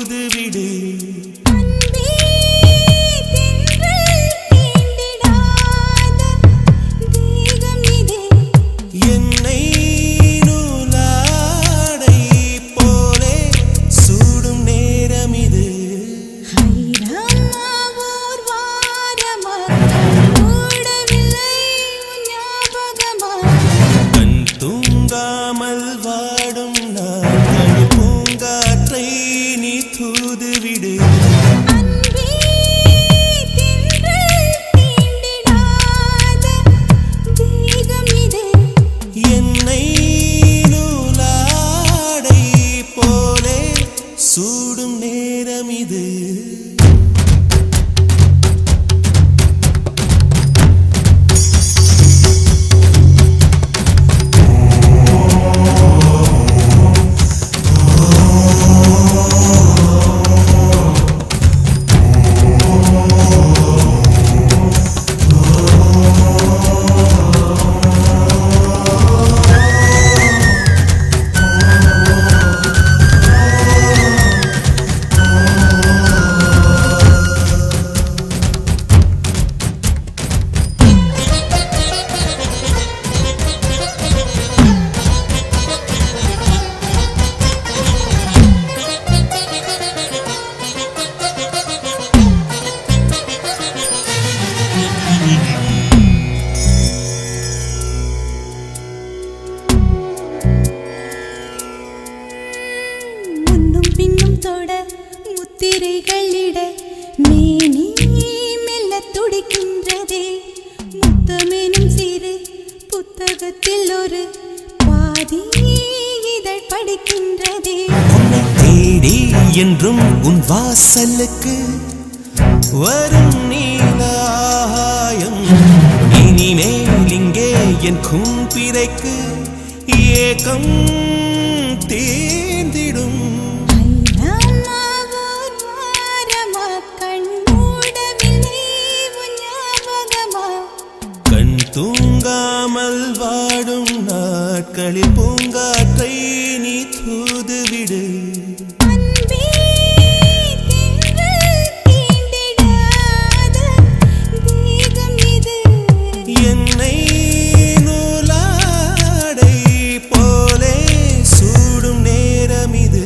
தூதுவிடு. என்னை நூலாடை போலே சூடும் நேரம் இது. கண் தூங்காமல் வாடும் நாட்கள் பூங்காற்றை நீ தூதுவிடு. என்னை நூலாடை போலே சூடும் நேரம் இது. முத்திரைகளிட மேனி மெல்ல துடிக்கின்றதே. முத்தமெனும் சிறு புத்தகத்தில் ஒரு பாதி இதழ் படிக்கின்றதே. தேடி என்றும் உன் வாசலுக்கு வரும் நீலாயம். இனிமேல் இங்கே என் கூம்பிரைக்கு ஏக்கம் தேர்ந்திடும். கண் தூங்காமல் வாடும் நாட்களில் பூங்காற்றை நீ தூதுவிடு. என்னை நூலாடை போலே சூடும் நேரம் இது.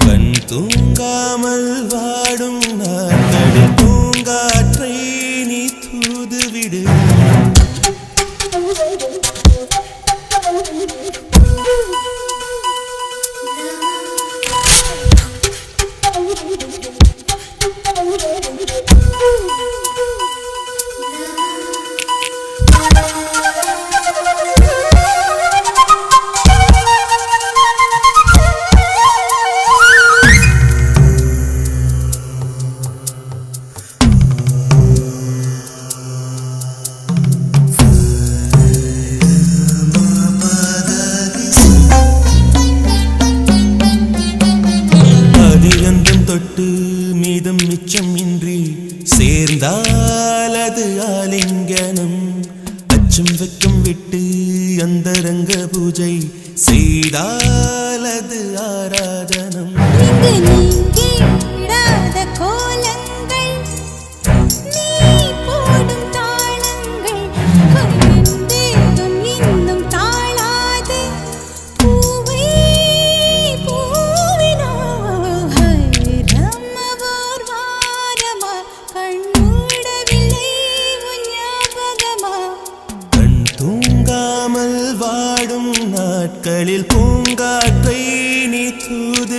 கண் தூங்காமல் வாடும் நாட்களில் பூங்காற்றை நீ தூதுவிடு. தொட்டு மீதம் மிச்சம் இன்றி சேர்ந்தால் அது ஆலிங்கனம். அச்சம் வெக்கம் விட்டு அந்தரங்க பூஜை செய்தால் அது ஆராதனம். தூங்காமல் வாடும் நாட்களில் பூங்காற்றை நீ தூது